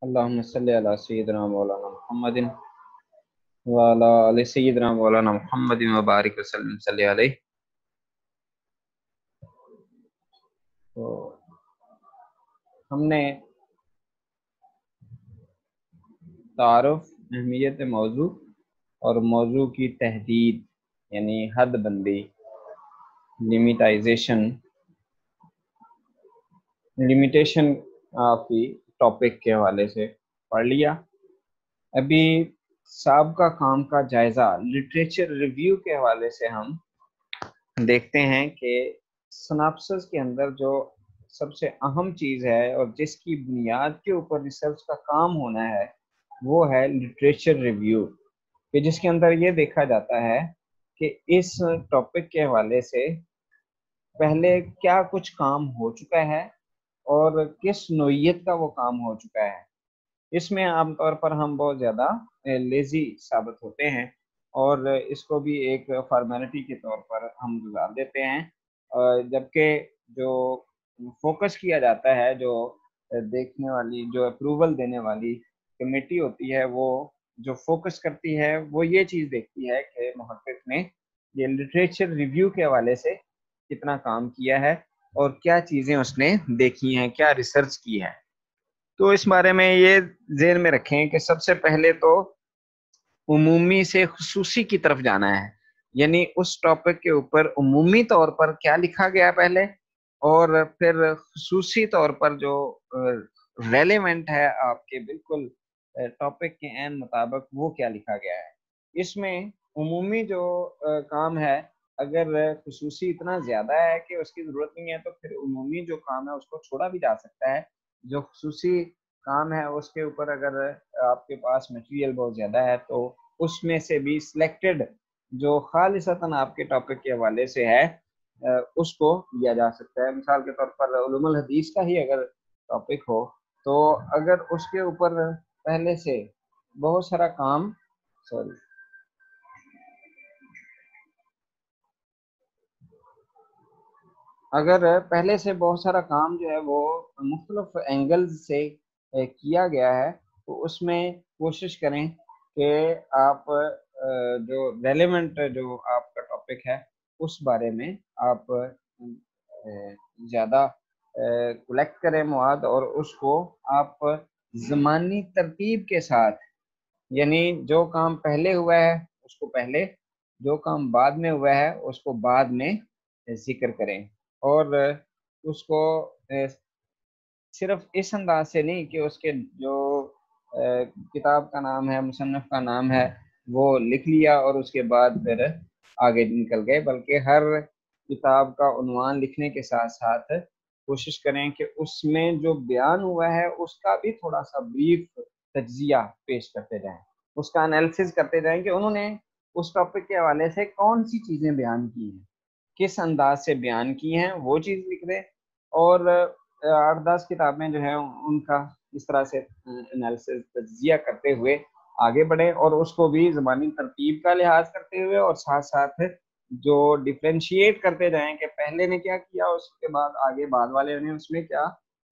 अल्लाहुम्मा सल्ली अला सय्यिदिना मौलाना मुहम्मदिन व अला आलि सय्यिदिना मौलाना मुहम्मदिन व बारिक वसल्लम सल्ली अलैहि। तो हमने तारुफ, अहमियत मौजू और मौजू की तहदीद यानी हद बंदी, लिमिटेशन ऑफ द टॉपिक के हवाले से पढ़ लिया। अभी साबिका काम का जायज़ा लिटरेचर रिव्यू के हवाले से हम देखते हैं कि सिनॉप्सिस के अंदर जो सबसे अहम चीज़ है और जिसकी बुनियाद के ऊपर रिसर्च का काम होना है वो है लिटरेचर रिव्यू, कि जिसके अंदर ये देखा जाता है कि इस टॉपिक के हवाले से पहले क्या कुछ काम हो चुका है और किस नोयत का वो काम हो चुका है। इसमें आमतौर पर हम बहुत ज़्यादा लेज़ी साबित होते हैं और इसको भी एक फॉर्मेलिटी के तौर पर हम गुजार देते हैं, जबकि जो फोकस किया जाता है, जो देखने वाली, जो अप्रूवल देने वाली कमेटी होती है, वो जो फोकस करती है वो ये चीज़ देखती है कि मुहक्किक ने ये लिटरेचर रिव्यू के हवाले से कितना काम किया है और क्या चीज़ें उसने देखी हैं, क्या रिसर्च की है। तो इस बारे में ये ज़हन में रखें कि सबसे पहले तो उमूमी से खुसूसी की तरफ जाना है, यानी उस टॉपिक के ऊपर उमूमी तौर पर क्या लिखा गया पहले, और फिर खुसूसी तौर पर जो रेलेवेंट है आपके बिल्कुल टॉपिक के एन मुताबिक वो क्या लिखा गया है। इसमें उमूमी जो काम है, अगर खुसूसी इतना ज़्यादा है कि उसकी ज़रूरत नहीं है तो फिर उमूमी जो काम है उसको छोड़ा भी जा सकता है। जो खुसूसी काम है उसके ऊपर अगर आपके पास मटेरियल बहुत ज़्यादा है तो उसमें से भी सिलेक्टेड जो खालिसतन आपके टॉपिक के हवाले से है उसको लिया जा सकता है। मिसाल के तौर पर उलूमुल हदीस का ही अगर टॉपिक हो तो अगर उसके ऊपर पहले से बहुत सारा काम अगर पहले से बहुत सारा काम जो है वो मुख्तलिफ एंगल्स से किया गया है तो उसमें कोशिश करें कि आप जो रेलेवेंट जो आपका टॉपिक है उस बारे में आप ज़्यादा कलेक्ट करें मवाद, और उसको आप ज़मानी तरतीब के साथ, यानी जो काम पहले हुआ है उसको पहले, जो काम बाद में हुआ है उसको बाद में जिक्र करें, और उसको सिर्फ इस अंदाज से नहीं कि उसके जो किताब का नाम है, मुसन्नफ़ का नाम है, वो लिख लिया और उसके बाद फिर आगे निकल गए, बल्कि हर किताब का उन्वान लिखने के साथ साथ कोशिश करें कि उसमें जो बयान हुआ है उसका भी थोड़ा सा ब्रीफ तज्जिया पेश करते जाएं, उसका एनालिसिस करते जाएं कि उन्होंने उस टॉपिक के हवाले से कौन सी चीज़ें बयान की हैं, किस अंदाज से बयान की हैं, वो चीज़ लिख दें। और 8-10 किताबें जो है उनका इस तरह से एनालिसिस तज्जिया करते हुए आगे बढ़े, और उसको भी ज़बानी तरतीब का लिहाज करते हुए और साथ साथ जो डिफ्रेंशिएट करते जाएं कि पहले ने क्या किया, उसके बाद आगे बाद वाले ने उसमें क्या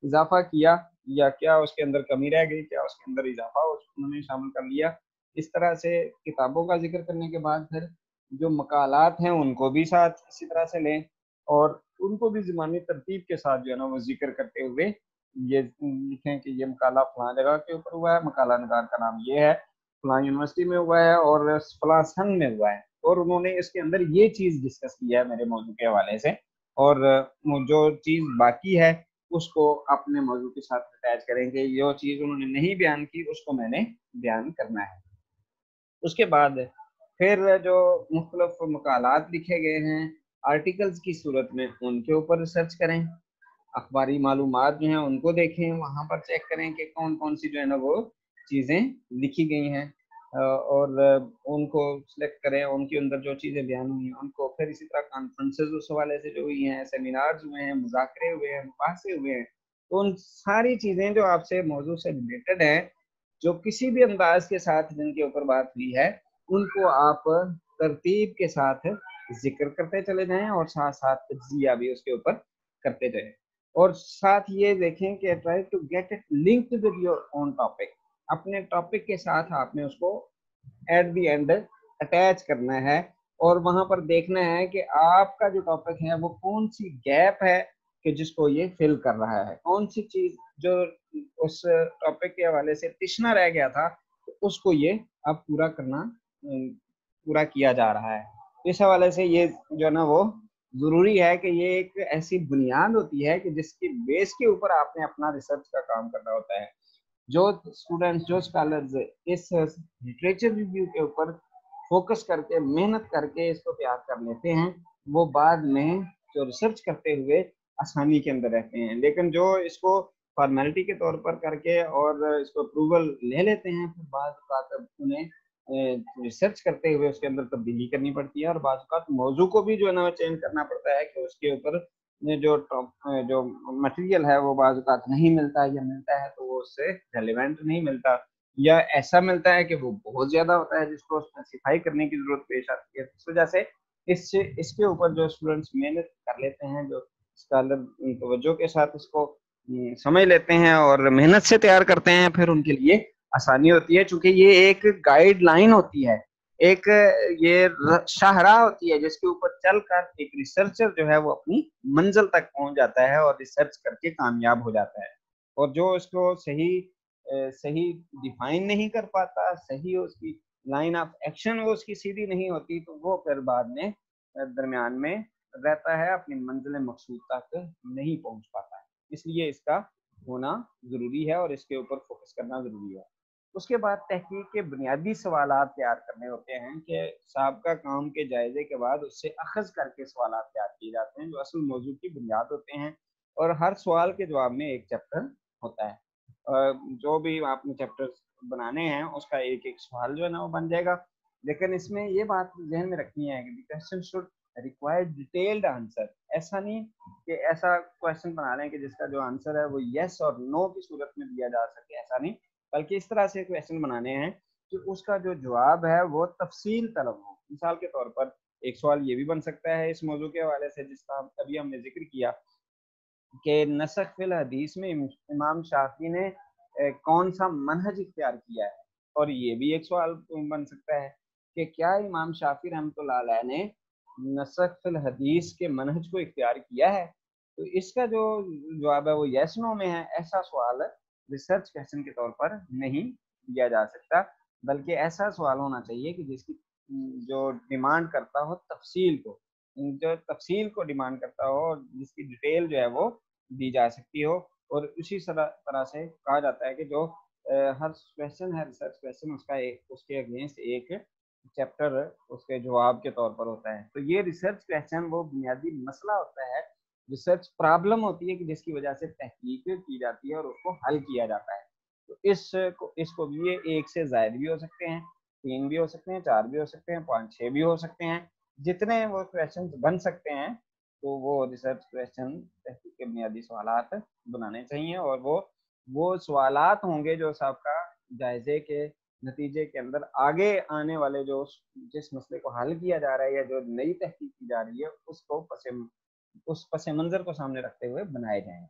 इजाफा किया, या क्या उसके अंदर कमी रह गई, क्या उसके अंदर इजाफा उन्होंने शामिल कर लिया। इस तरह से किताबों का जिक्र करने के बाद फिर जो मकालात हैं उनको भी साथ इसी तरह से लें और उनको भी ज़मानी तरतीब के साथ जो है ना वो जिक्र करते हुए ये लिखें कि ये मकाला फलां जगह के ऊपर हुआ है, मकाला नगार का नाम ये है, फलां यूनिवर्सिटी में हुआ है और फलां सन में हुआ है, और उन्होंने इसके अंदर ये चीज़ डिस्कस की है मेरे मौजू के हवाले से, और जो चीज़ बाकी है उसको अपने मौजू के साथ अटैच करेंगे, जो चीज़ उन्होंने नहीं बयान की उसको मैंने बयान करना है। उसके बाद फिर जो मुख्तलिफ मकालात लिखे गए हैं आर्टिकल्स की सूरत में उनके ऊपर रिसर्च करें, अखबारी मालूमात जो हैं उनको देखें, वहाँ पर चेक करें कि कौन कौन सी जो है ना वो चीज़ें लिखी गई हैं, और उनको सिलेक्ट करें, उनके अंदर जो चीज़ें बयान हुई हैं उनको, फिर इसी तरह कॉन्फ्रेंसेज उस हवाले से जो हुई हैं, सेमिनार्स हुए हैं, मुज़ाकरे हुए हैं, मुबाहसे हुए हैं, तो उन सारी चीज़ें जो आपसे मौजू से रिलेटेड हैं, जो किसी भी अंदाज के साथ जिनके ऊपर बात हुई है, उनको आप तरतीब के साथ जिक्र करते चले जाएं और साथ साथ तज्जिया भी उसके ऊपर करते जाएं। اور ساتھ یہ دیکھیں کہ try to get it linked with your own topic, اپنے ٹاپک کے ساتھ آپ نے اس کو ایٹ دی اینڈ اٹیچ کرنا ہے، اور وہاں پر دیکھنا ہے کہ آپ کا جو ٹاپک ہے وہ کون سی گیپ ہے کہ جس کو یہ فل کر رہا ہے، کون سی چیز جو اس ٹاپک کے حوالے سے تشنا رہ گیا تھا اس کو یہ اب پورا کیا جا رہا ہے۔ اس حوالے سے یہ جو ہے نا وہ ضروری ہے کہ یہ ایک ایسی بنیاد ہوتی ہے کہ جس کی بیس کے اوپر آپ نے اپنا ریسرچ کا کام کرنا ہوتا ہے۔ جو اسٹوڈنٹس، جو اسکالرز اس لٹریچر ریویو کے اوپر فوکس کر کے محنت کر کے اس کو تیار کر لیتے ہیں، وہ بعد میں جو ریسرچ کرتے ہوئے آسانی کے اندر رہتے ہیں، لیکن جو اس کو فارمیلٹی کے طور پر کر کے اور اس کو اپروول لے لیتے ہیں، پھر بعض اوقات انہیں ریسرچ کرتے ہوئے اس کے اندر تبدیلی کرنی پڑتی ہے، اور بعض اوقات موضوع کو بھی جو ہے نا چینج کرنا پڑتا ہے کہ اس کے اوپر جو مٹیریل ہے وہ بعض اوقات نہیں ملتا، یا ملتا ہے تو وہ اس سے ریلیونٹ نہیں ملتا، یا ایسا ملتا ہے کہ وہ بہت زیادہ ہوتا ہے جس کو اسپیسیفائی کرنے کی ضرورت پیش آتی ہے۔ اس وجہ سے اس کے اوپر جو اسٹوڈنٹس محنت کر لیتے ہیں، جو اسکالر توجہ کے ساتھ اس کو سمجھ لیتے ہیں اور محنت سے تیار کرتے ہیں، پھر ان کے لیے آسانی ہوتی ہے، چونکہ یہ ایک گائیڈ لائن ہوتی ہے، ایک یہ شاہراہ ہوتی ہے جس کے اوپر چل کر ایک ریسرچر جو ہے وہ اپنی منزل تک پہنچ جاتا ہے اور ریسرچ کر کے کامیاب ہو جاتا ہے۔ اور جو اس کو صحیح ڈیفائن نہیں کر پاتا، صحیح اس کی لائن آف ایکشن وہ اس کی سیدھی نہیں ہوتی، تو وہ پھر بعد میں درمیان میں رہتا ہے، اپنی منزل مقصود تک نہیں پہنچ پاتا ہے۔ اس لیے اس کا ہونا ضروری ہے اور اس کے اوپر فوکس کرنا ضروری ہے۔ اس کے بعد تحقیق کے بنیادی سوالات تیار کرنے ہوتے ہیں کہ سابقہ کام کے جائزے کے بعد اس سے اخذ کر کے سوالات تیار کیے جاتے ہیں جو اصل موضوع کی بنیاد ہوتے ہیں، اور ہر سوال کے جواب میں ایک چیپٹر ہوتا ہے۔ جو بھی آپ نے چیپٹر بنانے ہیں اس کا ایک ایک سوال جو ہے نا وہ بن جائے گا، لیکن اس میں یہ بات ذہن میں رکھنی ہے کہ the question should require detailed answer۔ ایسا نہیں کہ ایسا کویشچن بنا لیں کہ جس کا جو آنسر ہے وہ یس اور نو کی صورت میں دیا جا سکے، ایسا نہیں، بلکہ اس طرح سے کویشچن بنانے ہیں کہ اس کا جو جواب ہے وہ تفصیل طلب ہو۔ مثال کے طور پر ایک سوال یہ بھی بن سکتا ہے اس موضوع کے حوالے سے جس کا ابھی ہم نے ذکر کیا کہ نسخ فی الحدیث میں امام شافعی نے کون سا منہج اختیار کیا ہے، اور یہ بھی ایک سوال بن سکتا ہے کہ کیا امام شافعی رحمۃ اللہ علیہ نے نسخ فی الحدیث کے منہج کو اختیار کیا ہے، تو اس کا جو جواب ہے وہ یس نو میں ہے۔ ایسا سوال ریسرچ کویشچن کے طور پر نہیں دیا جا سکتا، بلکہ ایسا سوال ہونا چاہیے کہ جس کی جو ڈیمانڈ کرتا ہو تفصیل کو، جو تفصیل کو ڈیمانڈ کرتا ہو اور جس کی ڈیٹیل جو ہے وہ دی جا سکتی ہو۔ اور اسی طرح سے کہا جاتا ہے کہ جو ہر کویشچن ہے ریسرچ کویشچن اس کے اگینسٹ ایک چیپٹر اس کے جواب کے طور پر ہوتا ہے۔ تو یہ ریسرچ کویشچن وہ بنیادی مسئلہ ہوتا ہے، ریسرچ پرابلم ہوتی ہے کہ جس کی وجہ سے تحقیق کی جاتی ہے اور اس کو حل کیا جاتا ہے۔ تو اس کو بھی ایک سے زائد بھی ہو سکتے ہیں، 3 بھی ہو سکتے ہیں، 4 بھی ہو سکتے ہیں، 5 6 بھی ہو سکتے ہیں، جتنے وہ کویشچن بن سکتے ہیں تو وہ ریسرچ کویشچن تحقیق کے بنیادی سوالات بنانے چاہیے، اور وہ سوالات ہوں گے جو سابقہ جائزے کے نتیجے کے اندر آگے آنے والے جس مسئلے کو حل کیا جا رہا ہے یا جو نئی تحقیق کی جا رہی ہے اس پس منظر کو سامنے رکھتے ہوئے بنائے جائیں گے۔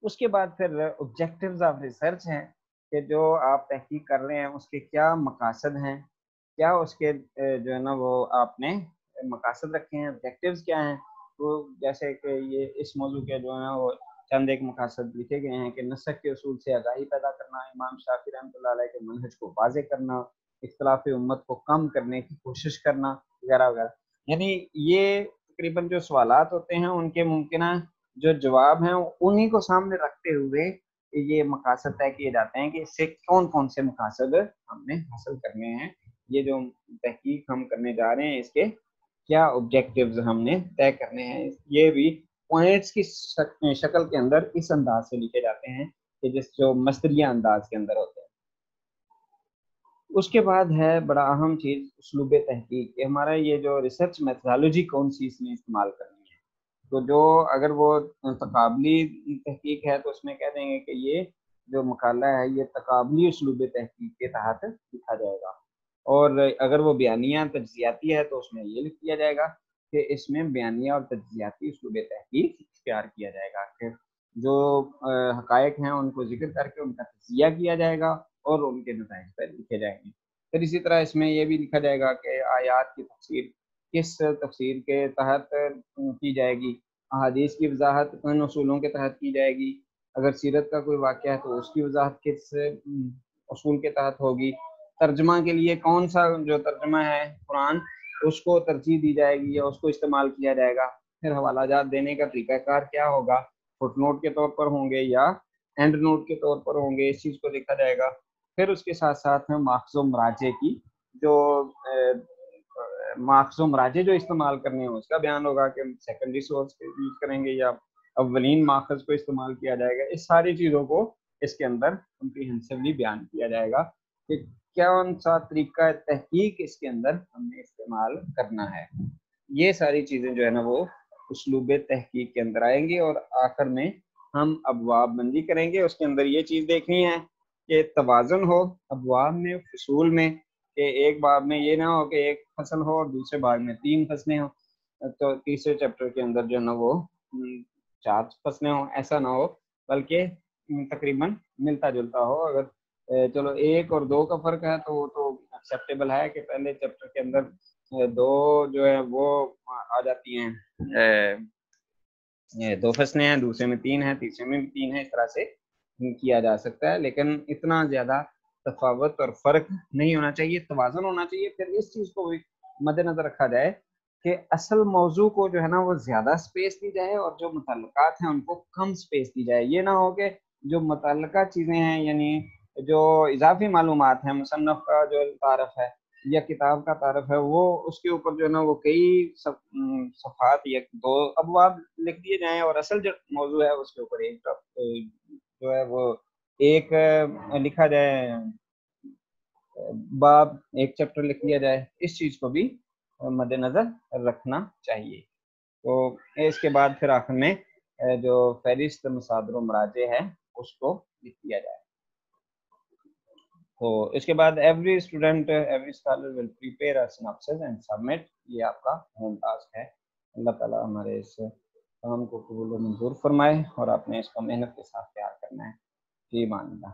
اس کے بعد پھر آبجیکٹیوز آف ریسرچ ہیں کہ جو آپ تحقیق کر رہے ہیں اس کے کیا مقاصد ہیں، کیا اس کے جو ہے نا وہ آپ نے مقاصد رکھے ہیں، آبجیکٹیوز کیا ہیں۔ تو جیسے کہ یہ اس موضوع کے جو ہے نا وہ چند ایک مقاصد لکھے گئے ہیں کہ نسخ کے اصول سے آگاہی پیدا کرنا، امام شافعی رحمۃ اللہ علیہ کے منہج کو واضح کرنا، اختلاف امت کو کم کرنے کی کوشش کرنا، وغیرہ وغیرہ۔ یعنی یہ تقریباً جو سوالات ہوتے ہیں ان کے ممکنہ جو جواب ہیں انہی کو سامنے رکھتے ہوئے یہ مقاصد طے کیے جاتے ہیں کہ اس سے کون کون سے مقاصد ہم نے حاصل کرنے ہیں، یہ جو تحقیق ہم کرنے جا رہے ہیں اس کے کیا آبجیکٹیوز ہم نے طے کرنے ہیں۔ یہ بھی پوائنٹس کی شکل کے اندر اس انداز سے لکھے جاتے ہیں کہ جو مصدریہ انداز کے اندر ہوتے ہیں۔ اس کے بعد ہے بڑا اہم چیز اسلوب تحقیق کہ ہمارا یہ جو ریسرچ میتھڈالوجی کون سی اس میں استعمال کرنی ہے۔ تو جو اگر وہ تقابلی تحقیق ہے تو اس میں کہہ دیں گے کہ یہ جو مقالہ ہے یہ تقابلی اسلوب تحقیق کے تحت لکھا جائے گا، اور اگر وہ بیانیہ تجزیاتی ہے تو اس میں یہ لکھ دیا جائے گا کہ اس میں بیانیہ اور تجزیاتی اسلوب تحقیق तैयार किया जाएगा कि जो हकायक हैं उनको जिक्र करके उनका तज़किया किया जाएगा और उनके नताइज पर लिखे जाएंगे। फिर इसी तरह इसमें यह भी लिखा जाएगा कि आयात की तफसीर किस तफसीर के तहत की जाएगी, अहादीस की वजाहत किन उसूलों के तहत की जाएगी, अगर सीरत का कोई वाक़या है तो उसकी वजाहत किस उसूल के तहत होगी, तर्जमा के लिए कौन सा जो तर्जमा है कुरान उसको तरजीह दी जाएगी या उसको इस्तेमाल किया जाएगा, फिर हवाला जात देने का तरीक़ाकार क्या होगा, फुट नोट के तौर पर होंगे या एंड नोट के तौर पर होंगे, इस चीज़ को देखा जाएगा। फिर उसके साथ साथ में माखज़ व मराजे की जो माखज़ व मराजे जो इस्तेमाल करने हैं उसका बयान होगा कि सेकेंडरी सोर्स यूज़ करेंगे या अव्वलीन माखज़ को इस्तेमाल किया जाएगा। इस सारी चीज़ों को इसके अंदर कम्प्रीहेंसिवली बयान किया जाएगा कि कौन सा तरीका तहकीक इसके अंदर हमने इस्तेमाल करना है। ये सारी चीज़ें जो है ना वो उसलूब तहकीक के अंदर आएंगी और आखिर में हम अबवाब बंदी करेंगे। उसके अंदर ये चीज़ देखनी है कि तवाज़ुन हो अबवाब में, फसूल में, कि एक बाब में ये ना हो कि एक फसल हो और दूसरे बाब में 3 फसलें हो, तो तीसरे चैप्टर के अंदर जो है ना वो 4 फसलें हो, ऐसा ना हो, बल्कि तकरीबन मिलता जुलता हो। अगर चलो 1 और 2 का फ़र्क है तो वो तो एक्सेप्टेबल है कि पहले चैप्टर के अंदर 2 जो है वो आ जाती हैं, 2 फसलें हैं, दूसरे में 3 है, तीसरे में भी 3 है, इस तरह से किया जा सकता है, लेकिन इतना ज़्यादा तफावत और फ़र्क नहीं होना चाहिए, तवाज़ुन होना चाहिए। फिर इस चीज़ को भी मद्देनज़र रखा जाए कि असल मौजू को जो है ना वो ज़्यादा स्पेस दी जाए और जो मुतल्लक़ात हैं उनको कम स्पेस दी जाए। ये ना हो कि जो मुतल्लक़ा चीज़ें हैं यानी जो इज़ाफ़ी मालूमात हैं, मुसन्नफ़ का जो तारफ़ है या किताब का तारफ़ है, वो उसके ऊपर जो है ना वो कई सफ़हात या 2 अबवाब लिख दिए जाएँ और असल जो मौजू है उसके ऊपर एक जो है वो एक लिखा जाए, बाब एक चैप्टर लिख लिया जाए। इस चीज़ को भी मद्देनज़र रखना चाहिए। तो इसके बाद फिर आखिर में जो फ़हरिस्त मसादिर व मराजे है उसको लिख दिया जाए। तो इसके बाद every student every scholar will prepare a synopsis and submit, ये आपका होम टास्क है। अल्लाह ताला हमारे इस काम को कबूल व मंजूर फरमाए और आपने इसको मेहनत के साथ तैयार करना है। जी मान अल्लाह।